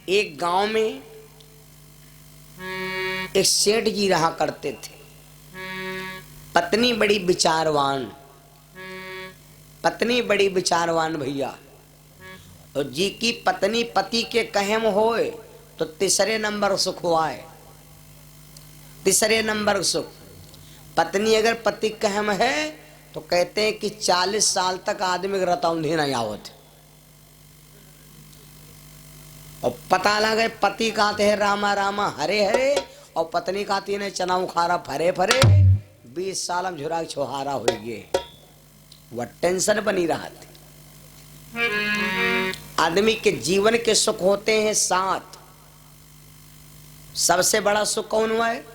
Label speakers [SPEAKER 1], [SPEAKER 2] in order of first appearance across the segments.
[SPEAKER 1] एक गांव में एक सेठ जी रहा करते थे। पत्नी बड़ी विचारवान, पत्नी बड़ी विचारवान भैया। और जी की पत्नी पति के कहम होए तो तीसरे नंबर सुख हुआए, तीसरे नंबर सुख। पत्नी अगर पति कहम है तो कहते हैं कि 40 साल तक आदमी का रतौंधी नहीं आवत। और पता लगे पति कहते हैं रामा रामा हरे हरे, और पत्नी कहती है चना उखारा फरे फरे। 20 साल हम झुरा छोहारा हो गए। वह टेंशन बनी रहा थी। आदमी के जीवन के सुख होते हैं 7। सबसे बड़ा सुख कौन हुआ है?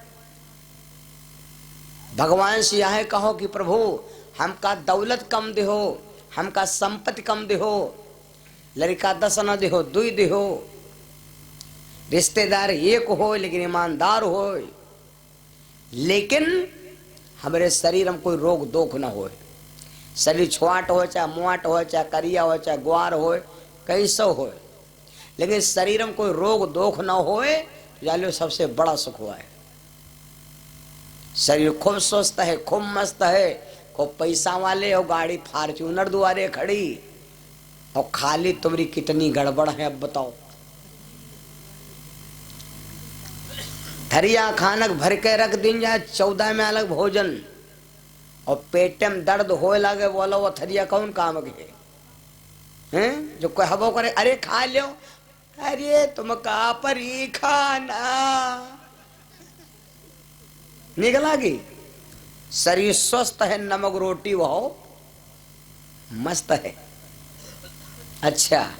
[SPEAKER 1] भगवान से यह कहो कि प्रभु हमका दौलत कम देहो, हमका संपत्ति कम देहो, लड़का 10 न देहो 2 देहो, रिश्तेदार 1 हो लेकिन ईमानदार हो, लेकिन हमारे शरीर में कोई रोग दोख न हो। शरीर छुआट हो चाहे मुआट हो चाहे करिया हो चाहे ग्वार हो कैसो हो, लेकिन शरीर में कोई रोग दोख न हो, जालियो सबसे बड़ा सुख हुआ है। शरीर खूब स्वस्थ है, खूब मस्त है, खूब पैसा वाले और गाड़ी फॉर्च्यूनर दुआरे खड़ी, और खाली तुम्हारी कितनी गड़बड़ है अब बताओ। थरिया खानक भर के रख दिन जाए 14 में अलग भोजन, और पेट में दर्द होए लगे बोलो वो थरिया कौन काम के हैं? जो कोई हबो करे अरे खा लो, अरे तुम कहा पर ही खाना निकला की। शरीर स्वस्थ है, नमक रोटी वो मस्त है। अच्छा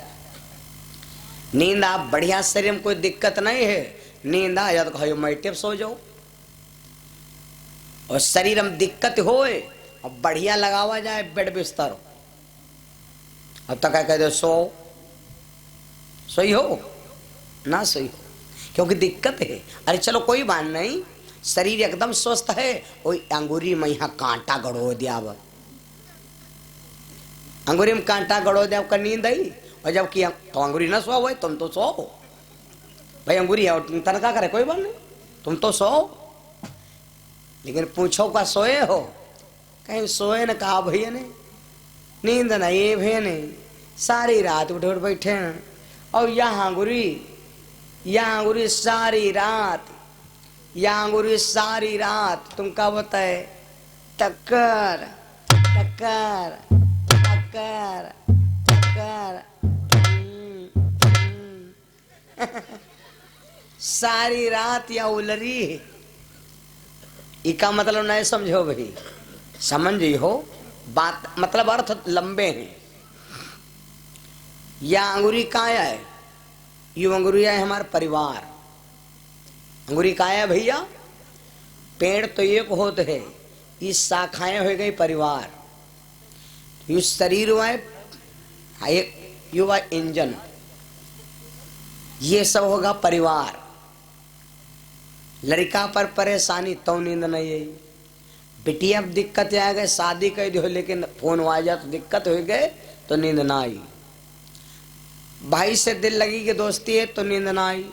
[SPEAKER 1] नींद आप बढ़िया, शरीर में कोई दिक्कत नहीं है, नींद आ जाए तो कहो मैं सो जाओ। और शरीर में दिक्कत होए और बढ़िया लगावा जाए बेड बिस्तर, अब तक कह दो सो सोई हो ना सोई हो, क्योंकि दिक्कत है। अरे चलो कोई बात नहीं, शरीर एकदम स्वस्थ है, वही अंगूरी में यहाँ कांटा गड़ो दिया, अंगूरी में कांटा गड़ो दिया का नींद आई। और जब कि तो अंगूरी ना सो भाई, तुम तो सो भाई, अंगूरी है तुम तनका करे कोई बात नहीं, तुम तो सो। लेकिन पूछो का सोए हो? कहीं सोए न कहा भैया ने नींद नहीं भैया ने, सारी रात उठ उठ बैठे हैं, और यहाँ अंगूरी सारी रात, यहाँ अंगूरी सारी रात। तुम क्या बताए? टक्कर टक्कर टक्कर टक्कर सारी रात या उलरी। इसका मतलब नहीं समझो भाई, समझ हो बात, मतलब अर्थ लंबे हैं। या अंगूरी काया है, यू अंगूरी है हमारा परिवार। अंगूरी काया है भैया, पेड़ तो एक होते है, इस शाखाएं हो गई परिवार। यू शरीर हुआ एक युवा इंजन, ये सब होगा परिवार। लड़का पर परेशानी तो नींद नहीं आई, बिटिया दिक्कत आ गए, शादी कर दो लेकिन फोन आ जाए तो दिक्कत हो गए तो नींद ना आई। भाई से दिल लगी कि दोस्ती है तो नींद ना आई।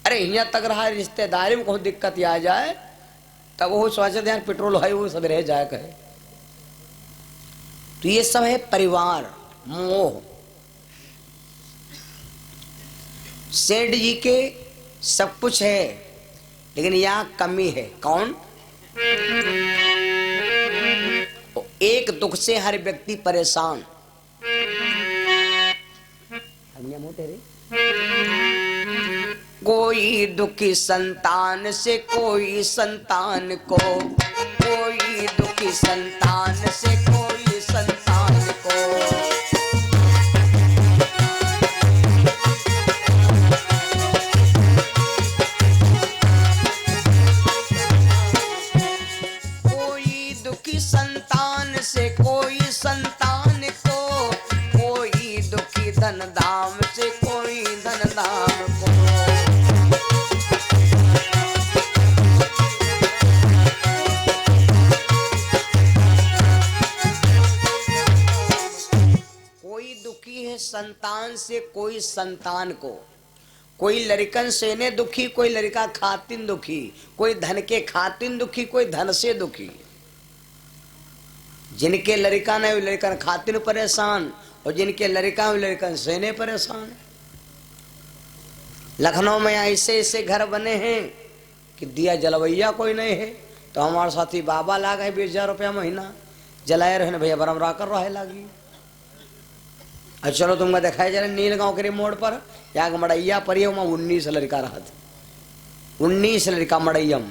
[SPEAKER 1] अरे यहाँ तक रहा रिश्तेदारी में कोई दिक्कत आ जाए तब वो सोचते हैं पेट्रोल है वो सब रह जाए कहे। तो ये सब है परिवार मोह। सेठ जी के सब कुछ है, लेकिन यहाँ कमी है। कौन? एक दुख से हर व्यक्ति परेशान। कोई दुखी संतान से कोई संतान को, कोई दुखी संतान से कोई संतान को। संतान से कोई संतान को, कोई दुखी धन धाम से कोई धन धाम को। कोई दुखी है संतान से कोई संतान को, कोई लड़कन से ने दुखी, कोई लड़का खातिन दुखी, कोई धन के खातिन दुखी, कोई धन से दुखी। जिनके लड़का ने वो लड़कन खातिन परेशान, और जिनके लड़का वो लड़कन से ने परेशान। लखनऊ में ऐसे ऐसे घर बने हैं कि दिया जलवैया कोई नहीं है। तो हमारे साथी बाबा ला गए 20,000 रुपया महीना जलाए रहे भैया, बरमरा कर रहे लगी। अच्छा चलो तुमको दिखाई जरा नील गांव के मोड़ पर या मड़ैया पर 19 लड़का रहा था, 19 लड़का मड़ैयम,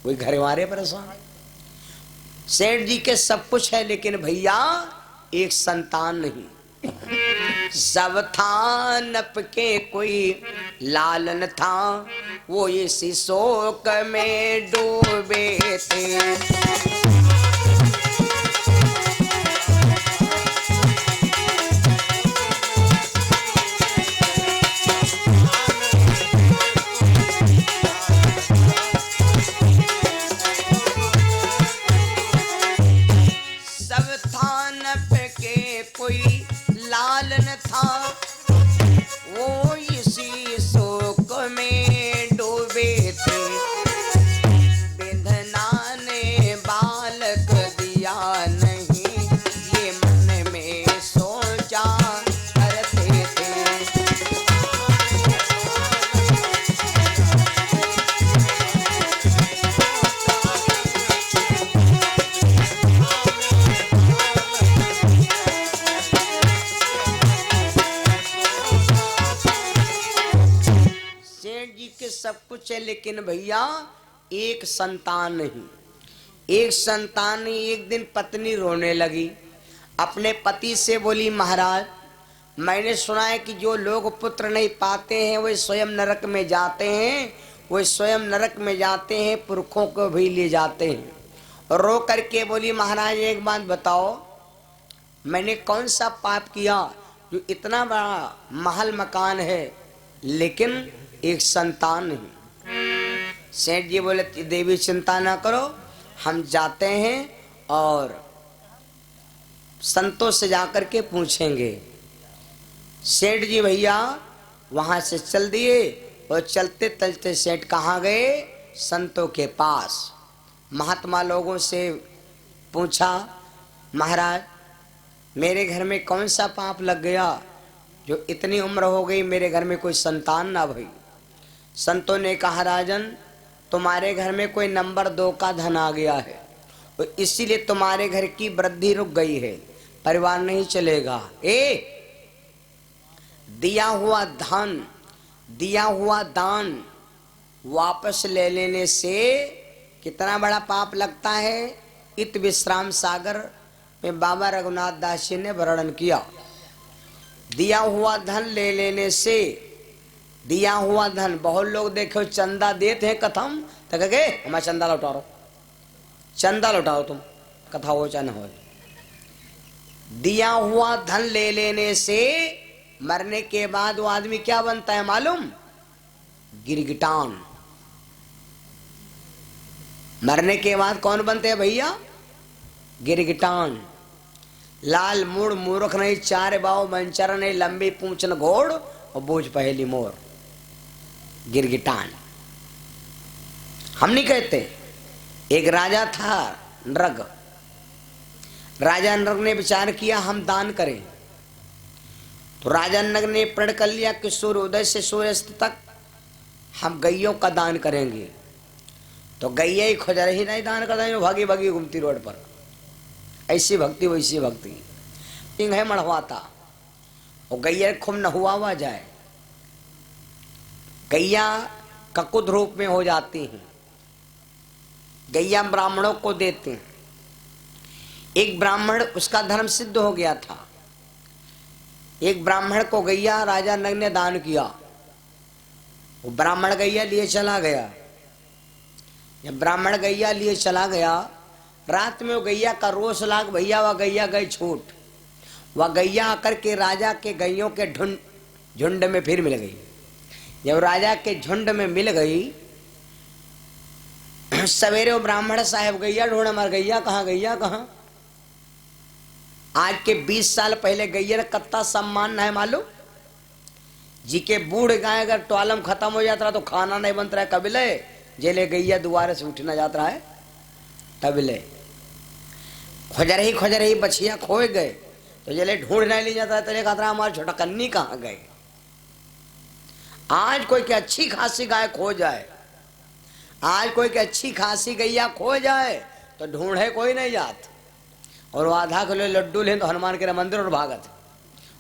[SPEAKER 1] वही घर मारे परेशान। सेठ जी के सब कुछ है लेकिन भैया एक संतान नहीं। सब था नप के कोई लालन था, वो इसी शोक में डूबे थे। लालन था वो इसी शोक में डूबे थे। बिंधना ने बालक दिया नहीं, ये मन में सोचा करते थे। सब कुछ है लेकिन भैया एक संतान नहीं। एक संतान नहीं। एक दिन पत्नी रोने लगी, अपने पति से बोली, महाराज मैंने सुना है कि जो लोग पुत्र नहीं पाते हैं वे स्वयं नरक में जाते हैं, वे स्वयं नरक में जाते हैं, पुरखों को भी ले जाते हैं। रो करके बोली, महाराज एक बात बताओ, मैंने कौन सा पाप किया जो इतना बड़ा महल मकान है लेकिन एक संतान नहीं। सेठ जी बोले, देवी चिंता ना करो, हम जाते हैं और संतों से जाकर के पूछेंगे। सेठ जी भैया वहां से चल दिए और चलते चलते सेठ कहाँ गए? संतों के पास। महात्मा लोगों से पूछा, महाराज मेरे घर में कौन सा पाप लग गया जो इतनी उम्र हो गई मेरे घर में कोई संतान ना भई? संतों ने कहा, राजन तुम्हारे घर में कोई नंबर 2 का धन आ गया है और इसीलिए तुम्हारे घर की वृद्धि रुक गई है, परिवार नहीं चलेगा। दिया हुआ धन, दिया हुआ दान वापस ले लेने से कितना बड़ा पाप लगता है। इत विश्राम सागर में बाबा रघुनाथ दास जी ने वर्णन किया। दिया हुआ धन ले लेने से, दिया हुआ धन, बहुत लोग देखो चंदा देते हैं कथम तो कहे हमारा चंदा लौटाओ, चंदा लौटाओ तुम, कथा हो चाहे न हो। दिया हुआ धन ले लेने से मरने के बाद वो आदमी क्या बनता है मालूम? गिरगिटान। मरने के बाद कौन बनते हैं भैया? गिरगिटान। लाल मूड मूर्ख नहीं, चार बाव मंचर नहीं, लंबी पूंछ न घोड़ और बूझ पहली मोर। गिरगिटान हम नहीं कहते। एक राजा था नृग। राजा नृग ने विचार किया हम दान करें। तो राजा नृग ने प्रण कर लिया कि सूर्योदय से सूर्यास्त तक हम गैयों का दान करेंगे। तो गैया ही खोजा ही नहीं दान कर देंगे, भागी भागी घूमती रोड पर। ऐसी भक्ति वैसी भक्ति। सिंह है मढ़वाता और गैया खूब नहुआ जाए, गैया ककुद रूप में हो जाती हैं। गैया ब्राह्मणों को देते हैं। एक ब्राह्मण, उसका धर्म सिद्ध हो गया था। एक ब्राह्मण को गैया राजा नग ने दान किया। वो ब्राह्मण गैया लिए चला गया। जब ब्राह्मण गैया लिए चला गया, रात में वो गैया का रोष लाग भैया वह गैया गई छूट। वह गैया आकर के राजा के गैयों के झुंड में फिर मिल गई। जब राजा के झुंड में मिल गई, सवेरे वो ब्राह्मण साहब गैया ढूंढे, मर गैया कहाँ, गैया कहाँ? आज के 20 साल पहले गैया ने कितना सम्मान है मालूम? जी के बूढ़ गाय अगर टोलम खत्म हो जाता तो खाना नहीं बनता है कबिले जेले गैया दोबारा से उठना जाता है तबिले खोज रही बछिया खोए गए तो जेले ढूंढ नहीं ली जाता है तेरे कहता हमारे छोटा कन्नी कहाँ गए। आज कोई की अच्छी खासी गाय खो जाए, आज कोई की अच्छी खासी गैया खो जाए तो ढूंढे कोई नहीं जात। और वो आधा किलो लड्डू ले तो हनुमान के मंदिर और भागत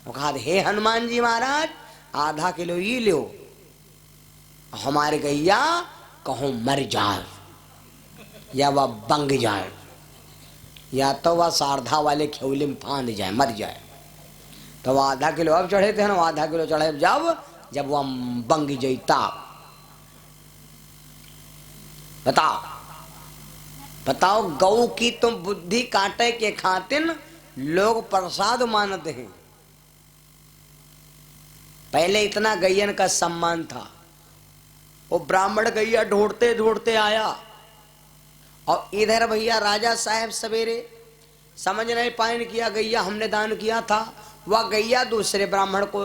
[SPEAKER 1] वो कहा हे हनुमान जी महाराज आधा किलो ही लो हमारे गैया कहो मर जाए या वह बंग जाए या तो वह सारधा वाले खेवली में फांद जाए मर जाए। तो वह आधा किलो अब चढ़े थे ना, वो आधा किलो चढ़े जब वह बंग जईता। बताओ बताओ गौ की तुम बुद्धि काटे के खातिर लोग प्रसाद मानते हैं। पहले इतना गैयन का सम्मान था। वो ब्राह्मण गैया ढूंढते ढूंढते आया और इधर भैया राजा साहब सवेरे समझ नहीं पाए किया गैया हमने दान किया था, वह गैया दूसरे ब्राह्मण को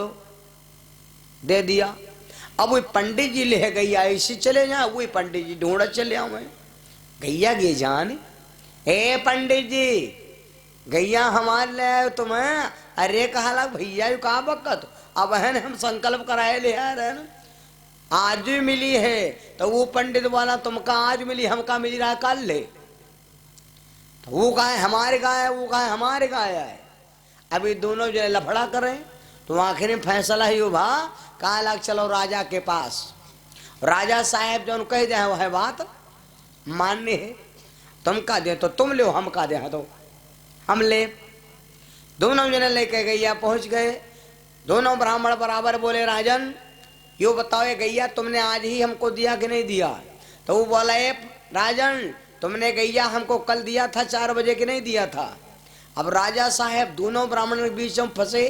[SPEAKER 1] दे दिया। अब वही पंडित जी ले गैया ऐसी चले जाए, वही पंडित जी ढूंढ चले आओ मैं गैया गे जान ए पंडित जी गैया हमारे ले आयो तुम्हें। अरे कहा भैया यू कहा बकत अब है हम संकल्प कराए ले आ रहे ना आज भी मिली है। तो वो पंडित वाला तुमका आज मिली हमका मिली रहा कल ले। तो वो गाय हमारे गाय वो गाय हमारे गाय है। अभी दोनों जो लफड़ा करें तो आखिर में फैसला ही हुआ कहा लग चलो राजा के पास। राजा साहब जो कह दे वो है बात मान्य है, तुम का दे तो तुम ले हम का दे तो हम ले। दोनों जने लेके गैया पहुंच गए। दोनों ब्राह्मण बराबर बोले राजन यो बताओ ये गैया तुमने आज ही हमको दिया कि नहीं दिया। तो वो बोला राजन तुमने गैया हमको कल दिया था 4 बजे कि नहीं दिया था। अब राजा साहब दोनों ब्राह्मण के बीच में फंसे।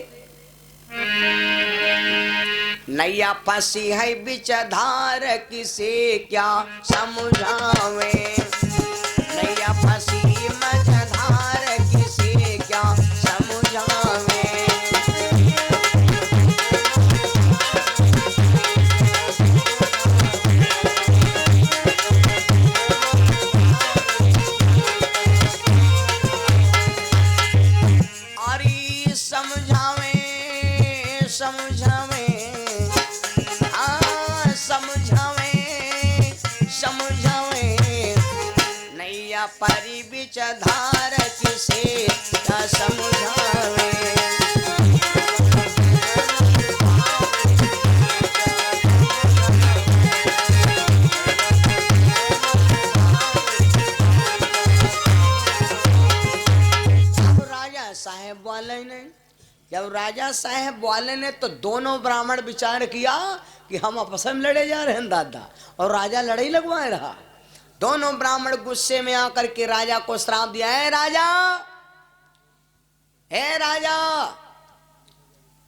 [SPEAKER 1] नैया फंसी है बीच धार किसे क्या समझावे, नैया फंसी मझ धार किसे क्या समझावे। अरे समझावे समझावे नैया परी बीच धार किसे न समझावे। अब राजा साहेब बोले नहीं, जब राजा साहेब बोले ने तो दोनों ब्राह्मण विचार किया कि हम आपस में लड़े जा रहे हैं दादा, और राजा लड़ाई लगवाए रहा। दोनों ब्राह्मण गुस्से में आकर के राजा को श्राप दिया है राजा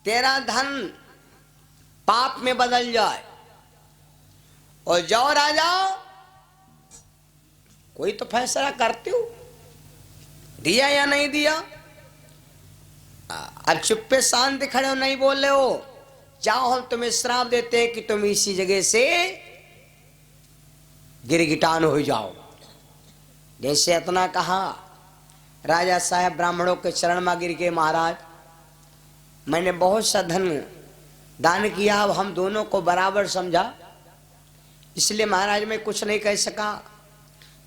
[SPEAKER 1] तेरा धन पाप में बदल जाए और जाओ राजा कोई तो फैसला करते हो दिया या नहीं दिया। अब चुप्पे शांत खड़े हो नहीं बोल रहे हो, जाओ हम तुम्हें श्राप देते हैं कि तुम इसी जगह से गिरगिटान हो जाओ। जैसे इतना कहा राजा साहब ब्राह्मणों के चरण में गिर के महाराज मैंने बहुत सा धन दान किया, अब हम दोनों को बराबर समझा इसलिए महाराज मैं कुछ नहीं कह सका।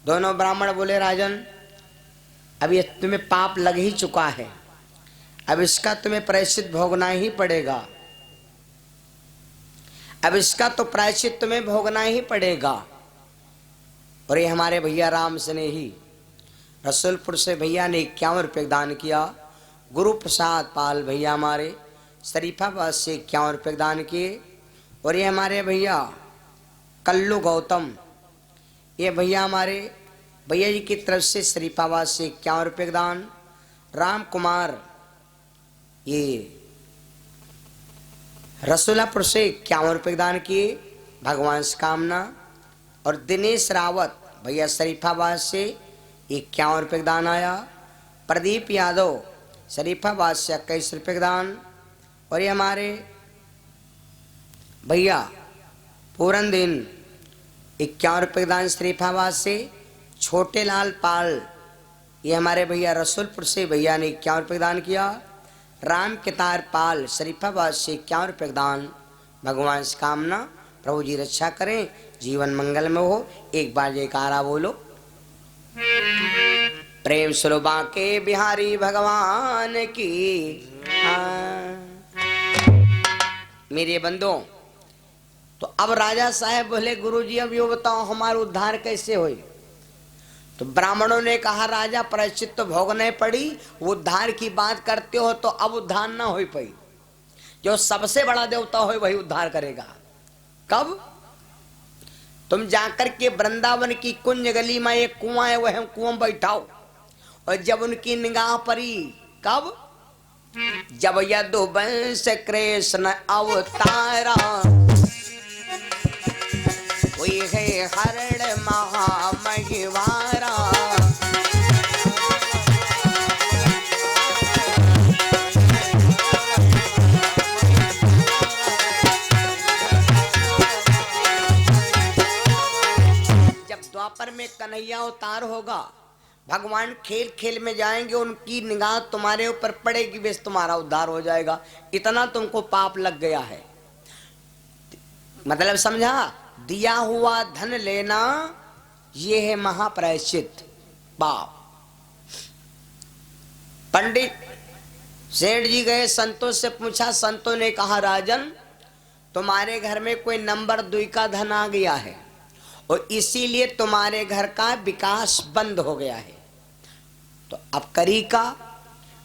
[SPEAKER 1] दोनों ब्राह्मण बोले राजन अब ये तुम्हें पाप लग ही चुका है, अब इसका तुम्हें प्रायश्चित भोगना ही पड़ेगा, अब इसका तो प्रायश्चित तुम्हें भोगना ही पड़ेगा। और ये हमारे भैया राम स्नेही रसूलपुर से भैया ने 51 रुपये दान किया। गुरु प्रसाद पाल भैया हमारे शरीफाबाद से 51 रुपये दान किए। और ये हमारे भैया कल्लू गौतम ये भैया हमारे भैया जी की तरफ से शरीफाबाद से 51 रुपये दान। राम कुमार ये रसूलापुर से 51 रुपये दान किए भगवान से कामना। और दिनेश रावत भैया शरीफाबाद से 51 रुपये दान आया। प्रदीप यादव शरीफाबाद से 21 रुपये दान। और ये हमारे भैया पूरन दिन 51 रुपये दान शरीफाबाद से छोटे लाल पाल, ये हमारे भैया रसूलपुर से भैया ने 51 रुपये दान किया। राम केतार पाल शरीफाबाद से 51 रुपये दान। भगवान से कामना प्रभु जी रक्षा करें, जीवन मंगल में हो। एक बार जयकारा बोलो। प्रेम सुनो बांके बिहारी भगवान की। मेरे बंदो, तो अब राजा साहब बोले गुरुजी अब यो बताओ हमारा उद्धार कैसे होई। तो ब्राह्मणों ने कहा राजा प्रायश्चित तो भोगने पड़ी, उद्धार की बात करते हो तो अब उद्धार ना हो पाई। जो सबसे बड़ा देवता हो वही उद्धार करेगा। कब? तुम जाकर के वृंदावन की कुंज गली में एक कुआं है, वह कुआं में बैठाओ और जब उनकी निगाह पड़ी, कब? जब यदुवंश कृष्ण अवतारा वही है हरण महामहिवारा। जब द्वापर में कन्हैया अवतार होगा, भगवान खेल खेल में जाएंगे, उनकी निगाह तुम्हारे ऊपर पड़ेगी, बस तुम्हारा उद्धार हो जाएगा। इतना तुमको पाप लग गया है। मतलब समझा? दिया हुआ धन लेना ये है महाप्रायश्चित पाप। पंडित सेठ जी गए, संतों से पूछा, संतों ने कहा राजन तुम्हारे घर में कोई नंबर 2 का धन आ गया है और इसीलिए तुम्हारे घर का विकास बंद हो गया है। तो अब करी का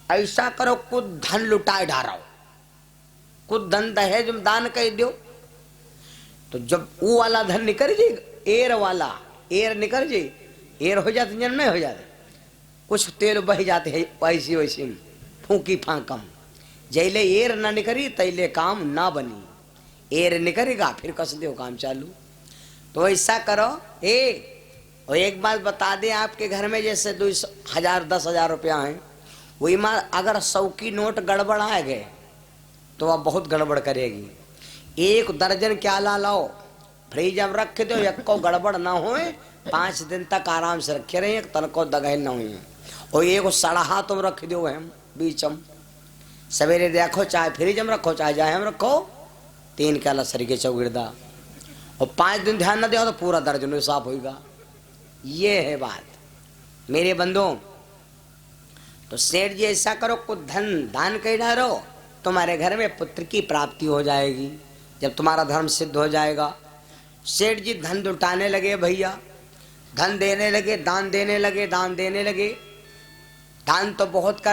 [SPEAKER 1] ऐसा करो, कुछ धन लुटाए डालो, कुछ धन दहेज में दान कर दो। तो जब वो वाला धन निकल जाए, एर वाला एर निकल जाए, एर हो जाते जन नहीं हो जाते, कुछ तेल बह जाते हैं वैसी वैसी फूकी फांकम। जैले एर ना निकली तैले काम ना बनी, एर निकलेगा फिर कस दो काम चालू। तो ऐसा करो। और एक बात बता दे, आपके घर में जैसे 2,000 10,000 रुपया है, वही माँ अगर 100 की नोट गड़बड़ आ गए तो वह बहुत गड़बड़ करेगी। 1 दर्जन क्या ला लाओ, फ्रिज में रख दो, एक को गड़बड़ ना हो, 5 दिन तक आराम से रखे रहे, तन को दगह ना हुई। और एक सड़हा तुम रख दो हम बीच में, सवेरे देखो चाहे फ्रिज में रखो चाहे जाए हम रखो, 3 का लसरी के चौगिरदा, और 5 दिन ध्यान न दो तो पूरा दर्जन साफ होगा। ये है बात मेरे बंधुओं। तो सेठ जी ऐसा करो, कुछ धन दान कर डालो, तुम्हारे घर में पुत्र की प्राप्ति हो जाएगी जब तुम्हारा धर्म सिद्ध हो जाएगा। सेठ जी धन लुटाने लगे भैया, धन देने लगे, दान देने लगे, दान देने लगे। दान तो बहुत कर